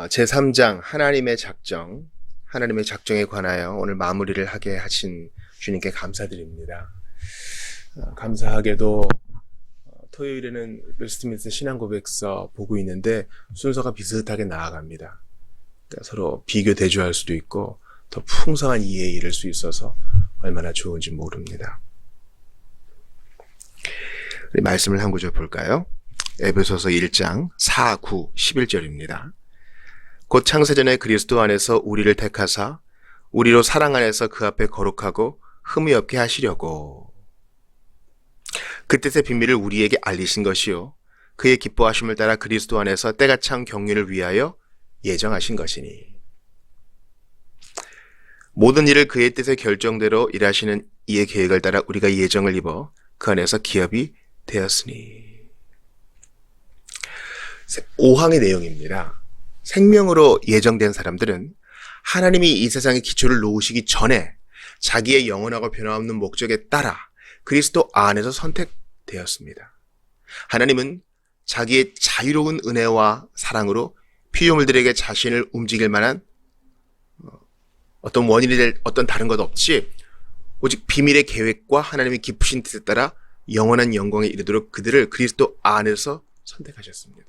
제3장 하나님의 작정에 관하여 오늘 마무리를 하게 하신 주님께 감사드립니다. 감사하게도 토요일에는 웨스트민스터 신앙고백서 보고 있는데 순서가 비슷하게 나아갑니다. 그러니까 서로 비교 대조할 수도 있고 더 풍성한 이해에 이를 수 있어서 얼마나 좋은지 모릅니다. 우리 말씀을 한 구절 볼까요? 에베소서 1장 4, 9, 11절입니다. 곧 창세전에 그리스도 안에서 우리를 택하사 우리로 사랑 안에서 그 앞에 거룩하고 흠이 없게 하시려고 그 뜻의 비밀을 우리에게 알리신 것이요 그의 기뻐하심을 따라 그리스도 안에서 때가 찬 경륜을 위하여 예정하신 것이니 모든 일을 그의 뜻의 결정대로 일하시는 이의 계획을 따라 우리가 예정을 입어 그 안에서 기업이 되었으니. 5항의 내용입니다. 생명으로 예정된 사람들은 하나님이 이 세상의 기초를 놓으시기 전에 자기의 영원하고 변함없는 목적에 따라 그리스도 안에서 선택되었습니다. 하나님은 자기의 자유로운 은혜와 사랑으로 피조물들에게 자신을 움직일 만한 어떤 원인이 될 어떤 다른 것 없이 오직 비밀의 계획과 하나님의 깊으신 뜻에 따라 영원한 영광에 이르도록 그들을 그리스도 안에서 선택하셨습니다.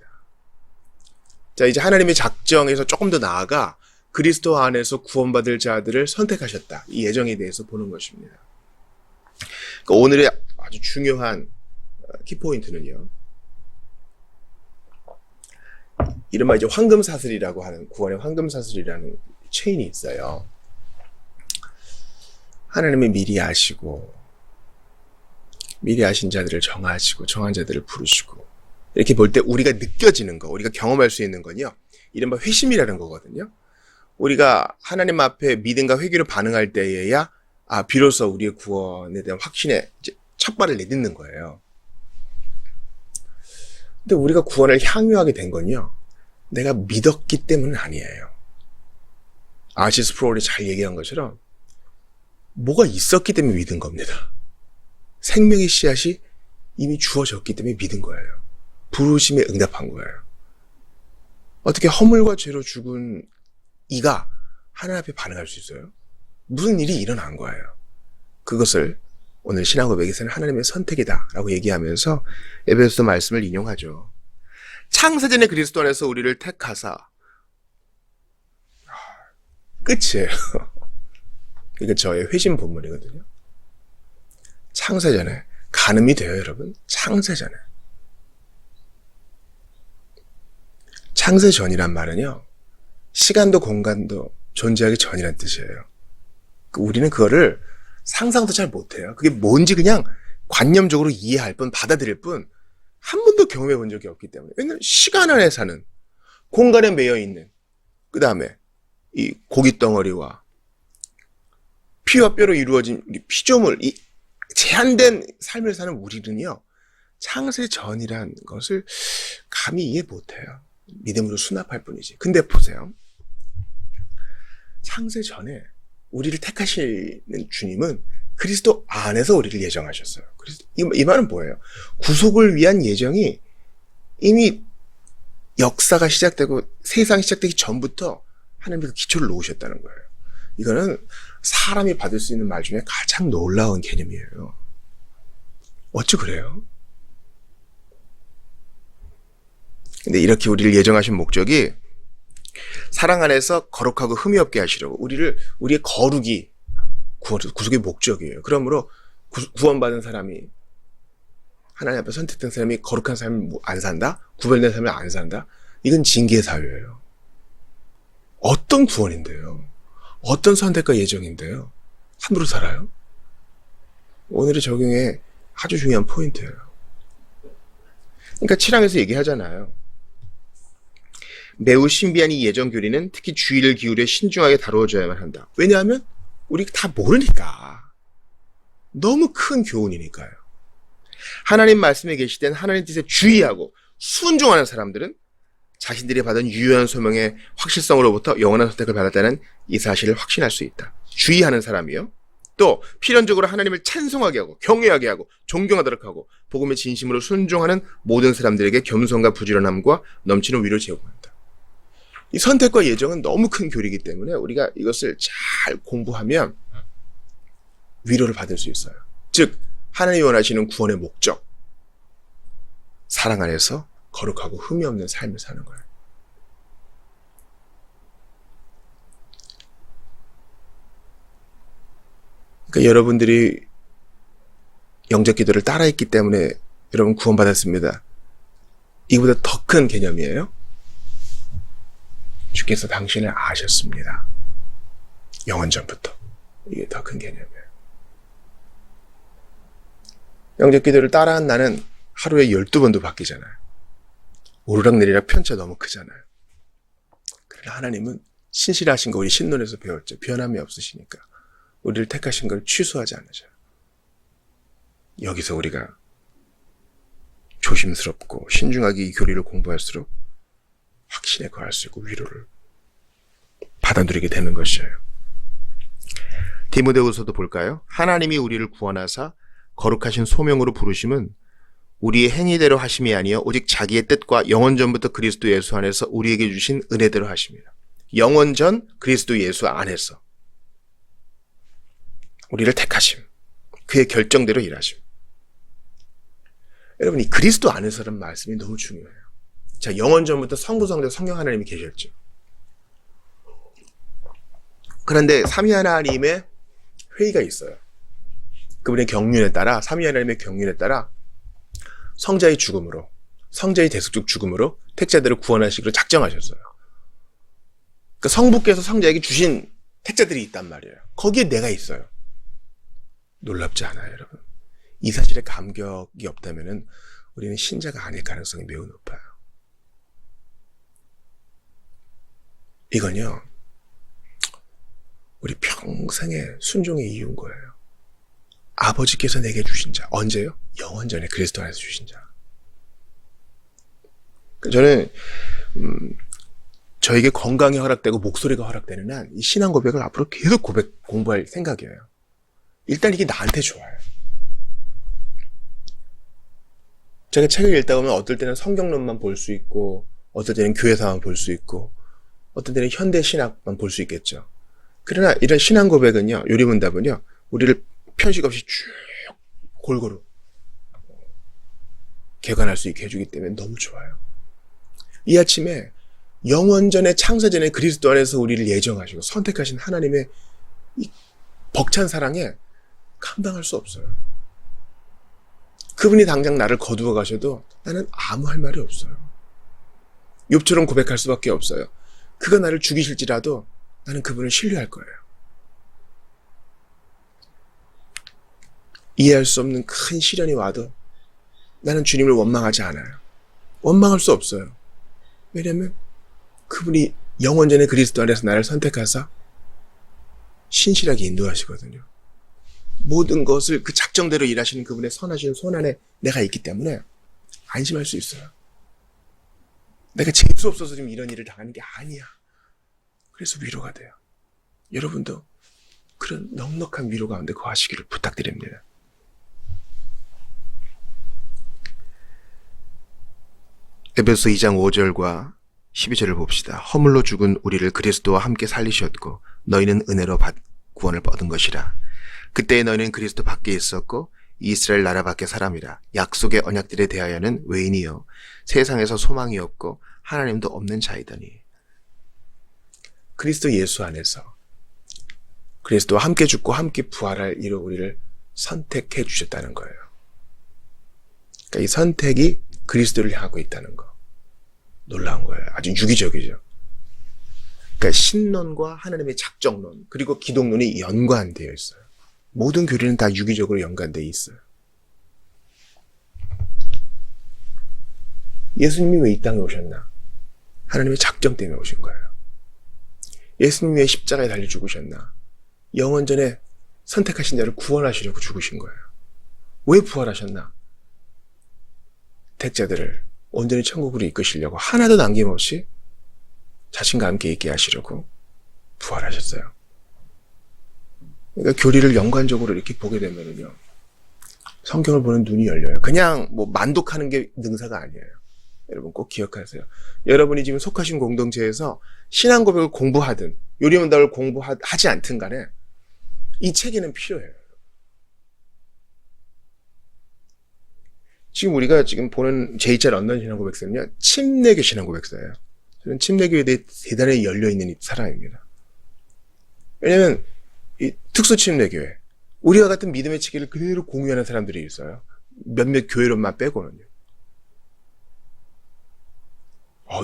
자, 이제 하나님의 작정에서 조금 더 나아가 그리스도 안에서 구원받을 자들을 선택하셨다. 이 예정에 대해서 보는 것입니다. 그러니까 오늘의 아주 중요한 키포인트는요. 이른바 이제 황금사슬이라고 하는 구원의 황금사슬이라는 체인이 있어요. 하나님이 미리 아시고 미리 아신 자들을 정하시고 정한 자들을 부르시고 이렇게 볼 때 우리가 느껴지는 거, 우리가 경험할 수 있는 건요. 이른바 회심이라는 거거든요. 우리가 하나님 앞에 믿음과 회개로 반응할 때에야 비로소 우리의 구원에 대한 확신에 이제 첫 발을 내딛는 거예요. 근데 우리가 구원을 향유하게 된 건요. 내가 믿었기 때문은 아니에요. 아시스 프로울이 잘 얘기한 것처럼 뭐가 있었기 때문에 믿은 겁니다. 생명의 씨앗이 이미 주어졌기 때문에 믿은 거예요. 부르심에 응답한 거예요. 어떻게 허물과 죄로 죽은 이가 하나님 앞에 반응할 수 있어요? 무슨 일이 일어난 거예요. 그것을 오늘 신앙고백에서는 하나님의 선택이다 라고 얘기하면서 에베소서 말씀을 인용하죠. 창세전에 그리스도 안에서 우리를 택하사. 끝이에요. 이거 저의 회심 본문이거든요. 창세전에 간음이 돼요, 여러분. 창세전에. 창세전이란 말은요. 시간도 공간도 존재하기 전이란 뜻이에요. 우리는 그거를 상상도 잘 못해요. 그게 뭔지 그냥 관념적으로 이해할 뿐, 받아들일 뿐, 한 번도 경험해 본 적이 없기 때문에. 왜냐면 시간 안에 사는, 공간에 매여 있는, 그 다음에 이 고기 덩어리와 피와 뼈로 이루어진 우리 피조물, 이 제한된 삶을 사는 우리는요, 창세 전이란 것을 감히 이해 못해요. 믿음으로 수납할 뿐이지. 근데 보세요. 창세 전에 우리를 택하시는 주님은 그리스도 안에서 우리를 예정하셨어요. 이 말은 뭐예요? 구속을 위한 예정이 이미 역사가 시작되고 세상이 시작되기 전부터 하나님이 그 기초를 놓으셨다는 거예요. 이거는 사람이 받을 수 있는 말 중에 가장 놀라운 개념이에요. 어찌 그래요? 근데 이렇게 우리를 예정하신 목적이 사랑 안에서 거룩하고 흠이 없게 하시려고 우리의 거룩이 구속의 목적이에요. 그러므로 구원받은 사람이 하나님 앞에 선택된 사람이 거룩한 삶을 안 산다? 구별된 삶을 안 산다? 이건 징계의 사유예요. 어떤 구원인데요? 어떤 선택과 예정인데요? 함부로 살아요? 오늘의 적용에 아주 중요한 포인트예요. 그러니까 7항에서 얘기하잖아요. 매우 신비한 이 예정 교리는 특히 주의를 기울여 신중하게 다루어져야만 한다. 왜냐하면 우리가 다 모르니까. 너무 큰 교훈이니까요. 하나님 말씀에 계시된 하나님 뜻에 주의하고 순종하는 사람들은 자신들이 받은 유효한 소명의 확실성으로부터 영원한 선택을 받았다는 이 사실을 확신할 수 있다. 주의하는 사람이요. 또 필연적으로 하나님을 찬송하게 하고 경외하게 하고 존경하도록 하고 복음의 진심으로 순종하는 모든 사람들에게 겸손과 부지런함과 넘치는 위로를 제공한다. 이 선택과 예정은 너무 큰 교리이기 때문에 우리가 이것을 잘 공부하면 위로를 받을 수 있어요. 즉 하나님이 원하시는 구원의 목적, 사랑 안에서 거룩하고 흠이 없는 삶을 사는 거예요. 그러니까 여러분들이 영적 기도를 따라했기 때문에 여러분 구원받았습니다. 이보다 더 큰 개념이에요. 주께서 당신을 아셨습니다. 영원 전부터. 이게 더 큰 개념이에요. 영적 기도를 따라한 나는 하루에 12번도 바뀌잖아요. 오르락내리락 편차 너무 크잖아요. 그러나 하나님은 신실하신 거 우리 신론에서 배웠죠. 변함이 없으시니까. 우리를 택하신 걸 취소하지 않으셔요. 여기서 우리가 조심스럽고 신중하게 이 교리를 공부할수록 확신에 거할 수 있고 위로를 받아들이게 되는 것이에요. 디모데후서도 볼까요? 하나님이 우리를 구원하사 거룩하신 소명으로 부르심은 우리의 행위대로 하심이 아니요 오직 자기의 뜻과 영원전부터 그리스도 예수 안에서 우리에게 주신 은혜대로 하심이라. 영원전 그리스도 예수 안에서 우리를 택하심, 그의 결정대로 일하심. 여러분, 이 그리스도 안에서라는 말씀이 너무 중요해요. 자, 영원전부터 성부성자 성령 하나님이 계셨죠. 그런데 삼위 하나님의 회의가 있어요. 그분의 경륜에 따라, 삼위 하나님의 경륜에 따라 성자의 죽음으로, 성자의 대속적 죽음으로 택자들을 구원하시기로 작정하셨어요. 그러니까 성부께서 성자에게 주신 택자들이 있단 말이에요. 거기에 내가 있어요. 놀랍지 않아요, 여러분? 이 사실에 감격이 없다면 우리는 신자가 아닐 가능성이 매우 높아요. 이건요, 우리 평생의 순종의 이유인 거예요. 아버지께서 내게 주신 자, 언제요? 영원전에 그리스도 안에서 주신 자. 저는 저에게 건강이 허락되고 목소리가 허락되는 한 이 신앙 고백을 앞으로 계속 공부할 생각이에요. 일단 이게 나한테 좋아요. 제가 책을 읽다 보면 어떨 때는 성경론만 볼 수 있고, 어떨 때는 교회사만 볼 수 있고, 어떨 때는 현대 신학만 볼 수 있겠죠. 그러나 이런 신앙 고백은요, 요리문답은요, 우리를 편식 없이 쭉 골고루 개관할 수 있게 해주기 때문에 너무 좋아요. 이 아침에 영원전에 창세전에 그리스도 안에서 우리를 예정하시고 선택하신 하나님의 이 벅찬 사랑에 감당할 수 없어요. 그분이 당장 나를 거두어 가셔도 나는 아무 할 말이 없어요. 욥처럼 고백할 수밖에 없어요. 그가 나를 죽이실지라도 나는 그분을 신뢰할 거예요. 이해할 수 없는 큰 시련이 와도 나는 주님을 원망하지 않아요. 원망할 수 없어요. 왜냐하면 그분이 영원전에 그리스도 안에서 나를 선택하사 신실하게 인도하시거든요. 모든 것을 그 작정대로 일하시는 그분의 선하신 손 안에 내가 있기 때문에 안심할 수 있어요. 내가 재수 없어서 지금 이런 일을 당하는 게 아니야. 그래서 위로가 돼요. 여러분도 그런 넉넉한 위로 가운데 거하시기를 부탁드립니다. 에베소 2장 5절과 12절을 봅시다. 허물로 죽은 우리를 그리스도와 함께 살리셨고 너희는 은혜로 구원을 얻은 것이라. 그때 너희는 그리스도 밖에 있었고 이스라엘 나라 밖의 사람이라. 약속의 언약들에 대하여는 외인이요 세상에서 소망이 없고 하나님도 없는 자이더니. 그리스도 예수 안에서 그리스도와 함께 죽고 함께 부활할 이로 우리를 선택해 주셨다는 거예요. 그러니까 이 선택이 그리스도를 향하고 있다는 거. 놀라운 거예요. 아주 유기적이죠. 그러니까 신론과 하나님의 작정론 그리고 기독론이 연관되어 있어요. 모든 교리는 다 유기적으로 연관되어 있어요. 예수님이 왜 이 땅에 오셨나? 하나님의 작정 때문에 오신 거예요. 예수님이 왜 십자가에 달려 죽으셨나? 영원전에 선택하신 자를 구원하시려고 죽으신 거예요. 왜 부활하셨나? 택자들을 온전히 천국으로 이끄시려고 하나도 남김없이 자신과 함께 있게 하시려고 부활하셨어요. 그러니까 교리를 연관적으로 이렇게 보게 되면요, 성경을 보는 눈이 열려요. 그냥 뭐 만독하는 게 능사가 아니에요. 여러분 꼭 기억하세요. 여러분이 지금 속하신 공동체에서 신앙 고백을 공부하든 요리문답을 공부하지 않든 간에 이 체계는 필요해요. 지금 우리가 지금 보는 제2차 런던 신앙 고백서는요, 침례교 신앙 고백서예요. 저는 침례교에 대해 대단히 열려있는 사람입니다. 왜냐면 이 특수 침례교회, 우리와 같은 믿음의 체계를 그대로 공유하는 사람들이 있어요. 몇몇 교회론만 빼고는요.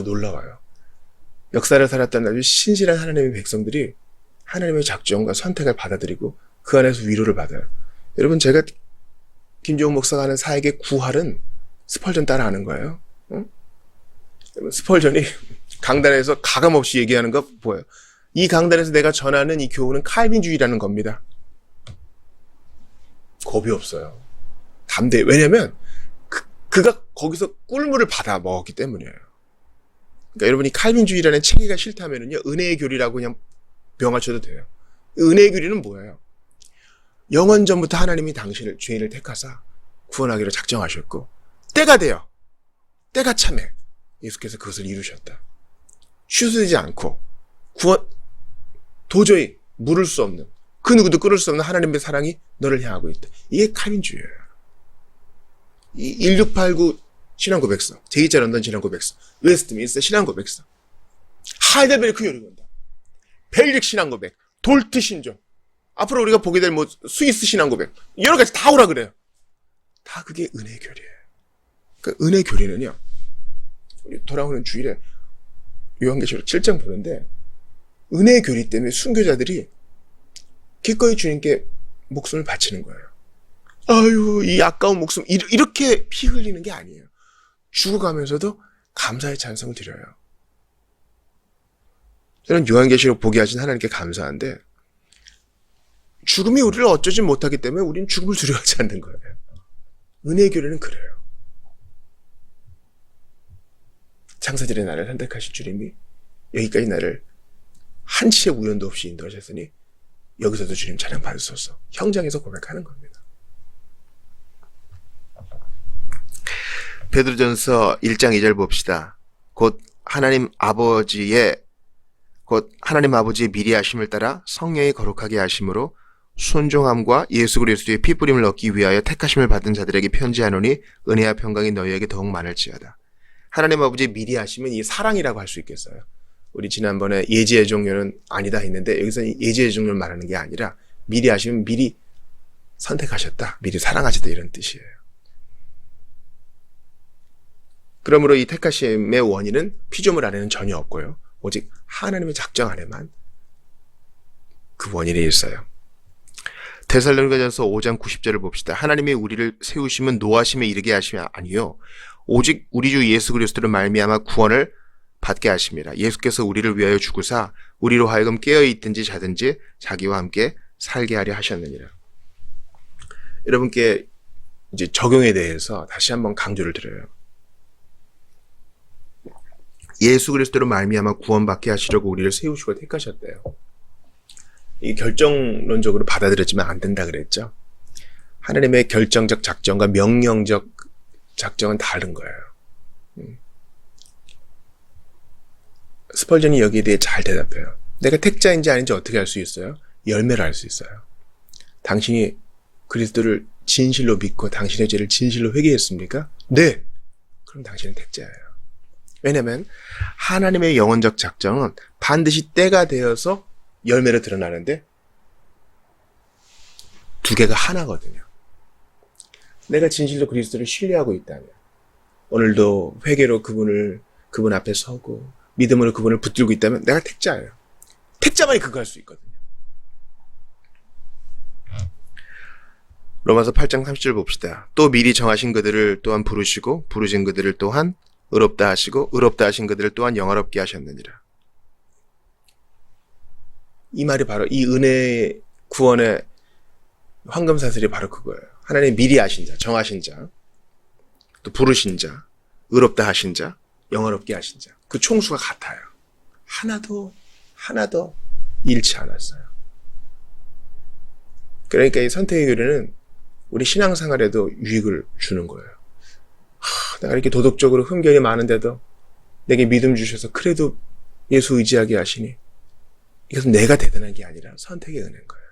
놀라워요. 역사를 살았던 아주 신실한 하나님의 백성들이 하나님의 작정과 선택을 받아들이고 그 안에서 위로를 받아요. 여러분, 제가 김종욱 목사가 하는 사역의 구할은 스펄전 따라하는 거예요. 응? 스펄전이 강단에서 가감없이 얘기하는 거 보여요. 이 강단에서 내가 전하는 이 교훈은 칼빈주의라는 겁니다. 겁이 없어요. 담대해. 왜냐면 그가 거기서 꿀물을 받아 먹었기 때문이에요. 그러니까 여러분이 칼빈주의라는 체계가 싫다면은요, 은혜의 교리라고 그냥 명하셔도 돼요. 은혜의 교리는 뭐예요? 영원 전부터 하나님이 당신을, 죄인을 택하사 구원하기로 작정하셨고, 때가 되어, 때가 참해 예수께서 그것을 이루셨다. 취소되지 않고 도저히 물을 수 없는, 그 누구도 끌을 수 없는 하나님의 사랑이 너를 향하고 있다. 이게 칼빈주의예요. 이 1689 신앙고백서, 제2차 런던 신앙고백서, 웨스트민스터 신앙고백서, 하이델베르크 요리문답, 벨릭 신앙고백, 돌트 신조, 앞으로 우리가 보게 될 스위스 신앙고백, 여러 가지 다 오라 그래요. 다 그게 은혜 교리예요. 그 은혜 교리는요, 우리 돌아오는 주일에 요한계시록 7장 보는데, 은혜 교리 때문에 순교자들이 기꺼이 주님께 목숨을 바치는 거예요. 아유, 이 아까운 목숨, 이렇게 피 흘리는 게 아니에요. 죽어가면서도 감사의 찬송을 드려요. 저는 요한계시록 보게 하신 하나님께 감사한데, 죽음이 우리를 어쩌지 못하기 때문에 우리는 죽음을 두려워하지 않는 거예요. 은혜의 교리는 그래요. 창세절에 나를 선택하신 주님이 여기까지 나를 한치의 우연도 없이 인도하셨으니 여기서도 주님 찬양 받으소서. 형장에서 고백하는 겁니다. 베드로전서 1장 2절 봅시다. 곧 하나님 아버지의 미리 하심을 따라 성령이 거룩하게 하심으로 순종함과 예수 그리스도의 피뿌림을 얻기 위하여 택하심을 받은 자들에게 편지하노니 은혜와 평강이 너희에게 더욱 많을지어다. 하나님 아버지 미리 하시면 이 사랑이라고 할 수 있겠어요. 우리 지난번에 예지의 종료는 아니다 했는데 여기서 예지의 종료를 말하는 게 아니라 미리 하시면 미리 선택하셨다, 미리 사랑하셨다 이런 뜻이에요. 그러므로 이 택하심의 원인은 피조물 안에는 전혀 없고요. 오직 하나님의 작정 안에만 그 원인이 있어요. 데살로니가전서 5장 90절을 봅시다. 하나님이 우리를 세우시면 노하심에 이르게 하심이 아니요 오직 우리 주 예수 그리스도를 말미암아 구원을 받게 하심이라. 예수께서 우리를 위하여 죽으사 우리로 하여금 깨어있든지 자든지 자기와 함께 살게 하려 하셨느니라. 여러분께 이제 적용에 대해서 다시 한번 강조를 드려요. 예수 그리스도로 말미암아 구원받게 하시려고 우리를 세우시고 택하셨대요. 이 결정론적으로 받아들여지면 안 된다 그랬죠. 하나님의 결정적 작정과 명령적 작정은 다른 거예요. 스펄전이 여기에 대해 잘 대답해요. 내가 택자인지 아닌지 어떻게 알 수 있어요? 열매를 알 수 있어요. 당신이 그리스도를 진실로 믿고 당신의 죄를 진실로 회개했습니까? 네. 그럼 당신은 택자예요. 왜냐면 하나님의 영원적 작정은 반드시 때가 되어서 열매로 드러나는데 두 개가 하나거든요. 내가 진실로 그리스도를 신뢰하고 있다면 오늘도 회개로 그분 앞에 서고 믿음으로 그분을 붙들고 있다면 내가 택자예요. 택자만이 그거 할 수 있거든요. 로마서 8장 30절 봅시다. 또 미리 정하신 그들을 또한 부르시고 부르신 그들을 또한 의롭다 하시고 의롭다 하신 그들을 또한 영화롭게 하셨느니라. 이 말이 바로 이 은혜의 구원의 황금사슬이 바로 그거예요. 하나님 미리 아신 자, 정하신 자, 또 부르신 자, 의롭다 하신 자, 영화롭게 하신 자. 그 총수가 같아요. 하나도 잃지 않았어요. 그러니까 이 선택의 교리는 우리 신앙생활에도 유익을 주는 거예요. 내가 이렇게 도덕적으로 흠결이 많은데도 내게 믿음 주셔서 그래도 예수 의지하게 하시니 이것은 내가 대단한 게 아니라 선택의 은혜인 거예요.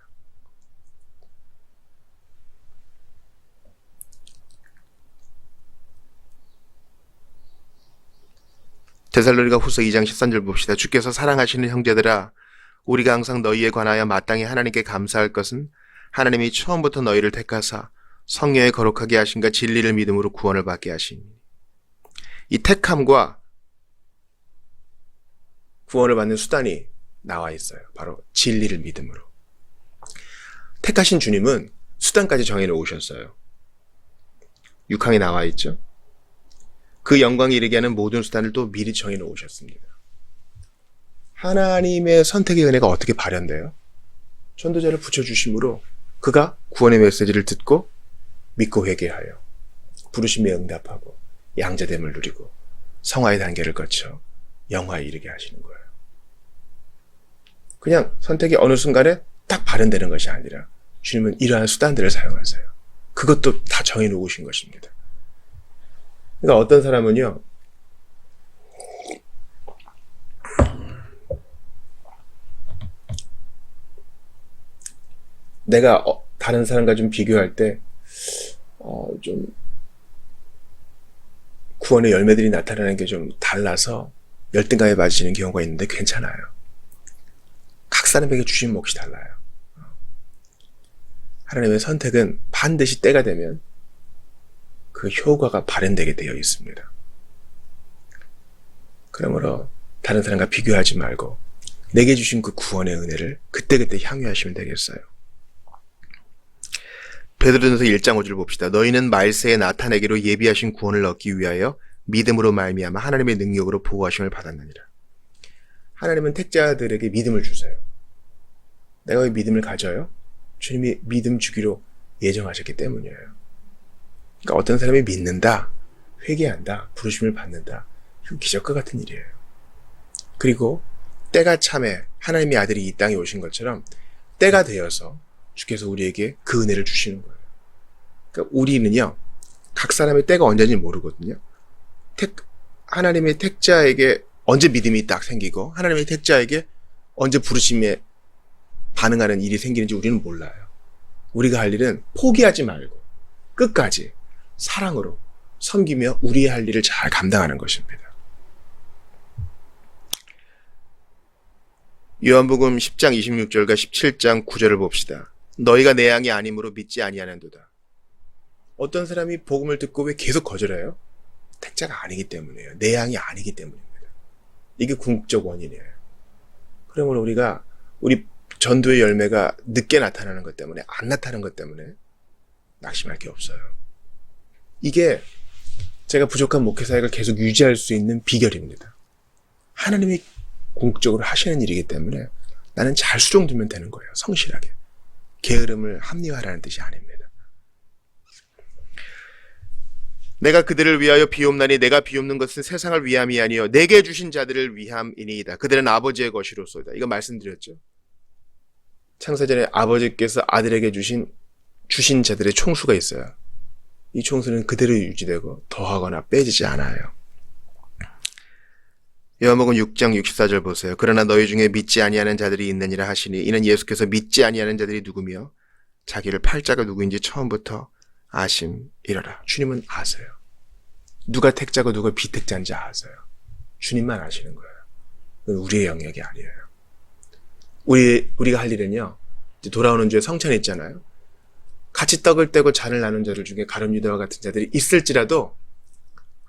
데살로니가 후서 2장 13절 봅시다. 주께서 사랑하시는 형제들아, 우리가 항상 너희에 관하여 마땅히 하나님께 감사할 것은 하나님이 처음부터 너희를 택하사 성령에 거룩하게 하신가 진리를 믿음으로 구원을 받게 하시니. 이 택함과 구원을 받는 수단이 나와 있어요. 바로 진리를 믿음으로. 택하신 주님은 수단까지 정해놓으셨어요. 6항에 나와 있죠. 그 영광에 이르게 하는 모든 수단을 또 미리 정해놓으셨습니다. 하나님의 선택의 은혜가 어떻게 발현돼요? 전도자를 붙여주심으로 그가 구원의 메시지를 듣고 믿고 회개하여 부르심에 응답하고 양자됨을 누리고 성화의 단계를 거쳐 영화에 이르게 하시는 거예요. 그냥 선택이 어느 순간에 딱 발현되는 것이 아니라 주님은 이러한 수단들을 사용하세요. 그것도 다 정해놓으신 것입니다. 그러니까 어떤 사람은요, 내가 다른 사람과 좀 비교할 때 좀 구원의 열매들이 나타나는 게 좀 달라서 열등감에 빠지는 경우가 있는데 괜찮아요. 각 사람에게 주신 몫이 달라요. 하나님의 선택은 반드시 때가 되면 그 효과가 발현되게 되어 있습니다. 그러므로 다른 사람과 비교하지 말고 내게 주신 그 구원의 은혜를 그때그때 향유하시면 되겠어요. 베드로전서 1장 5절 봅시다. 너희는 말세에 나타내기로 예비하신 구원을 얻기 위하여 믿음으로 말미암아 하나님의 능력으로 보호하심을 받았느니라. 하나님은 택자들에게 믿음을 주세요. 내가 왜 믿음을 가져요? 주님이 믿음 주기로 예정하셨기 때문이에요. 그러니까 어떤 사람이 믿는다, 회개한다, 부르심을 받는다. 이건 기적과 같은 일이에요. 그리고 때가 참에 하나님의 아들이 이 땅에 오신 것처럼 때가 되어서 주께서 우리에게 그 은혜를 주시는 거예요. 그러니까 우리는요, 각 사람의 때가 언제인지 모르거든요. 하나님의 택자에게 언제 믿음이 딱 생기고 하나님의 택자에게 언제 부르심에 반응하는 일이 생기는지 우리는 몰라요. 우리가 할 일은 포기하지 말고 끝까지 사랑으로 섬기며 우리의 할 일을 잘 감당하는 것입니다. 요한복음 10장 26절과 17장 9절을 봅시다. 너희가 내 양이 아니므로 믿지 아니하는도다. 어떤 사람이 복음을 듣고 왜 계속 거절해요? 택자가 아니기 때문이에요. 내 양이 아니기 때문입니다. 이게 궁극적 원인이에요. 그러므로 우리 전도의 열매가 늦게 나타나는 것 때문에, 안 나타나는 것 때문에 낙심할 게 없어요. 이게 제가 부족한 목회사역을 계속 유지할 수 있는 비결입니다. 하나님이 궁극적으로 하시는 일이기 때문에 나는 잘 수종두면 되는 거예요. 성실하게. 게으름을 합리화하라는 뜻이 아닙니다. 내가 그들을 위하여 비옵나니 내가 비옵는 것은 세상을 위함이 아니요 내게 주신 자들을 위함이니이다. 그들은 아버지의 것이로소이다. 이거 말씀드렸죠. 창세전에 아버지께서 아들에게 주신 자들의 총수가 있어요. 이 총수는 그대로 유지되고 더하거나 빼지지 않아요. 요한복음 6장 64절 보세요. 그러나 너희 중에 믿지 아니하는 자들이 있느니라 하시니 이는 예수께서 믿지 아니하는 자들이 누구며 자기를 팔자가 누구인지 처음부터 아심이러라. 주님은 아세요. 누가 택자고 누가 비택자인지 아세요. 주님만 아시는 거예요. 그건 우리의 영역이 아니에요. 우리가 할 일은요, 이제 돌아오는 주에 성찬 있잖아요. 같이 떡을 떼고 잔을 나눈 자들 중에 가룟 유다와 같은 자들이 있을지라도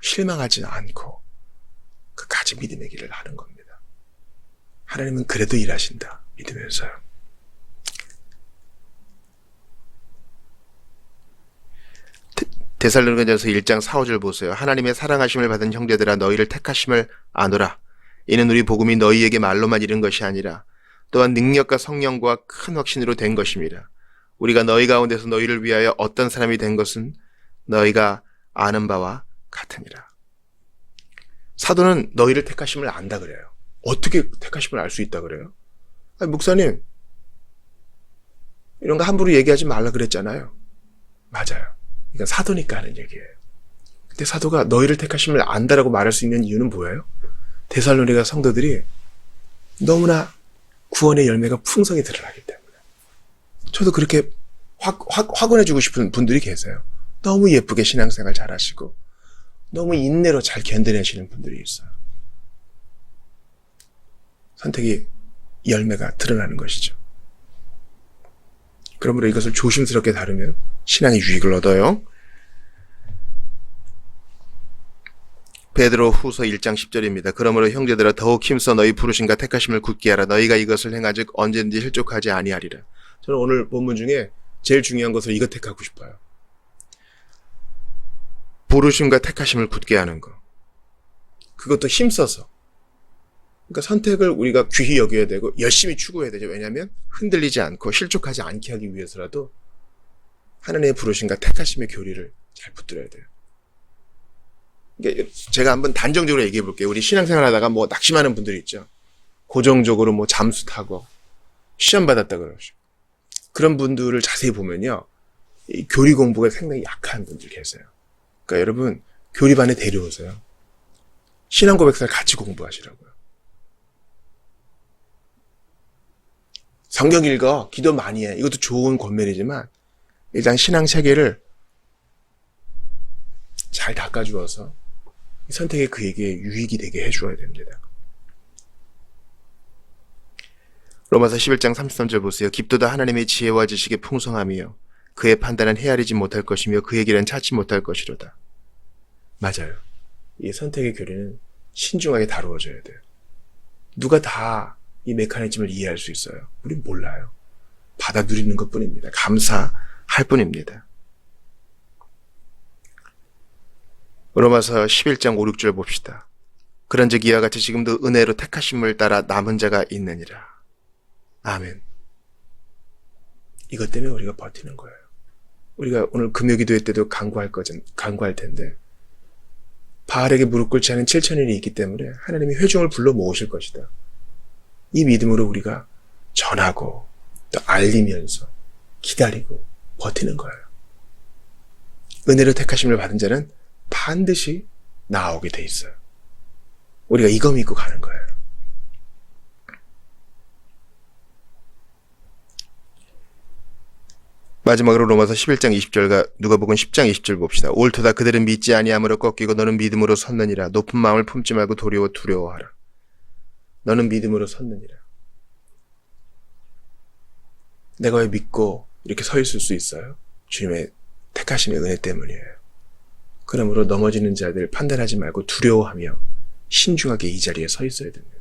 실망하지 않고 끝까지 믿음의 길을 하는 겁니다. 하나님은 그래도 일하신다 믿으면서요. 데살로니가전서 1장 4, 5절 보세요. 하나님의 사랑하심을 받은 형제들아 너희를 택하심을 아노라. 이는 우리 복음이 너희에게 말로만 이른 것이 아니라 또한 능력과 성령과 큰 확신으로 된 것입니다. 우리가 너희 가운데서 너희를 위하여 어떤 사람이 된 것은 너희가 아는 바와 같으니라. 사도는 너희를 택하심을 안다 그래요. 어떻게 택하심을 알 수 있다 그래요? 아니, 목사님 이런 거 함부로 얘기하지 말라 그랬잖아요. 맞아요. 그러니까 사도니까 하는 얘기예요. 근데 사도가 너희를 택하심을 안다라고 말할 수 있는 이유는 뭐예요? 데살로니가 성도들이 너무나 구원의 열매가 풍성히 드러나기 때문에. 저도 그렇게 확언해주고 싶은 분들이 계세요. 너무 예쁘게 신앙생활 잘하시고 너무 인내로 잘 견뎌내시는 분들이 있어요. 선택이 열매가 드러나는 것이죠. 그러므로 이것을 조심스럽게 다루면 신앙의 유익을 얻어요. 베드로 후서 1장 10절입니다. 그러므로 형제들아 더욱 힘써 너희 부르심과 택하심을 굳게 하라. 너희가 이것을 행하즉 언제든지 실족하지 아니하리라. 저는 오늘 본문 중에 제일 중요한 것을 이거 택하고 싶어요. 부르심과 택하심을 굳게 하는 거. 그것도 힘써서. 그러니까 선택을 우리가 귀히 여겨야 되고 열심히 추구해야 되죠. 왜냐하면 흔들리지 않고 실족하지 않게 하기 위해서라도 하나님의 부르심과 택하심의 교리를 잘 붙들어야 돼요. 제가 한번 단정적으로 얘기해 볼게요. 우리 신앙생활 하다가 뭐 낙심하는 분들이 있죠. 고정적으로 뭐 잠수 타고 시험 받았다 그러시고. 그런 분들을 자세히 보면요. 이 교리 공부가 상당히 약한 분들 계세요. 그러니까 여러분 교리반에 데려오세요. 신앙 고백사를 같이 공부하시라고요. 성경 읽어, 기도 많이 해. 이것도 좋은 권면이지만 일단 신앙 체계를 잘 닦아주어서 선택이 그에게 유익이 되게 해줘야 됩니다. 로마서 11장 33절 보세요. 깊도다 하나님의 지혜와 지식의 풍성함이요 그의 판단은 헤아리지 못할 것이며 그의 길은 찾지 못할 것이로다. 맞아요. 이 선택의 교리는 신중하게 다루어져야 돼요. 누가 다 이 메커니즘을 이해할 수 있어요? 우린 몰라요. 받아 누리는 것뿐입니다. 감사할 뿐입니다. 로마서 11장 5, 6절 봅시다. 그런즉 이와 같이 지금도 은혜로 택하심을 따라 남은 자가 있느니라. 아멘. 이것 때문에 우리가 버티는 거예요. 우리가 오늘 금요기도회 때도 간구할 텐데 바알에게 무릎 꿇지 않은 7,000인이 있기 때문에 하나님이 회중을 불러 모으실 것이다. 이 믿음으로 우리가 전하고 또 알리면서 기다리고 버티는 거예요. 은혜로 택하심을 받은 자는 반드시 나오게 돼 있어요. 우리가 이거 믿고 가는 거예요. 마지막으로 로마서 11장 20절과 누가복음 10장 20절 봅시다. 옳도다 그들은 믿지 아니함으로 꺾이고 너는 믿음으로 섰느니라. 높은 마음을 품지 말고 두려워하라. 너는 믿음으로 섰느니라. 내가 왜 믿고 이렇게 서 있을 수 있어요? 주님의 택하심의 은혜 때문이에요. 그러므로 넘어지는 자들 판단하지 말고 두려워하며 신중하게 이 자리에 서 있어야 됩니다.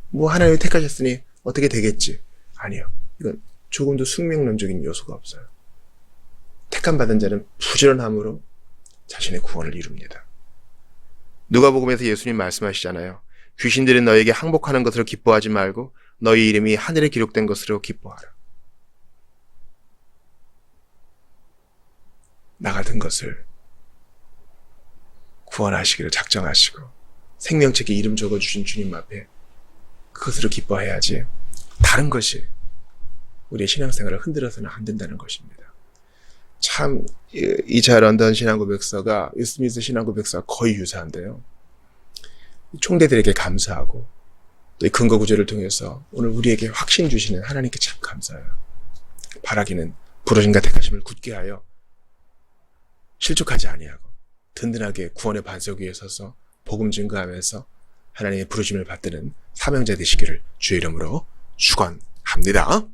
뭐 하나님이 택하셨으니 어떻게 되겠지? 아니요. 이건 조금도 숙명론적인 요소가 없어요. 택함 받은 자는 부지런함으로 자신의 구원을 이룹니다. 누가복음에서 예수님 말씀하시잖아요. 귀신들이 너에게 항복하는 것으로 기뻐하지 말고 너희 이름이 하늘에 기록된 것으로 기뻐하라. 나 같은 것을 구원하시기를 작정하시고 생명책에 이름 적어주신 주님 앞에 그것으로 기뻐해야지 다른 것이 우리의 신앙생활을 흔들어서는 안 된다는 것입니다. 참 2차 런던 신앙고백서가 웨스트민스터 신앙고백서와 거의 유사한데요. 총대들에게 감사하고 또 이 근거 구절을 통해서 오늘 우리에게 확신 주시는 하나님께 참 감사해요. 바라기는 부르심과 택하심을 굳게 하여 실족하지 아니하고 든든하게 구원의 반석 위에 서서 복음 증거하면서 하나님의 부르심을 받드는 사명자 되시기를 주의 이름으로 축원합니다.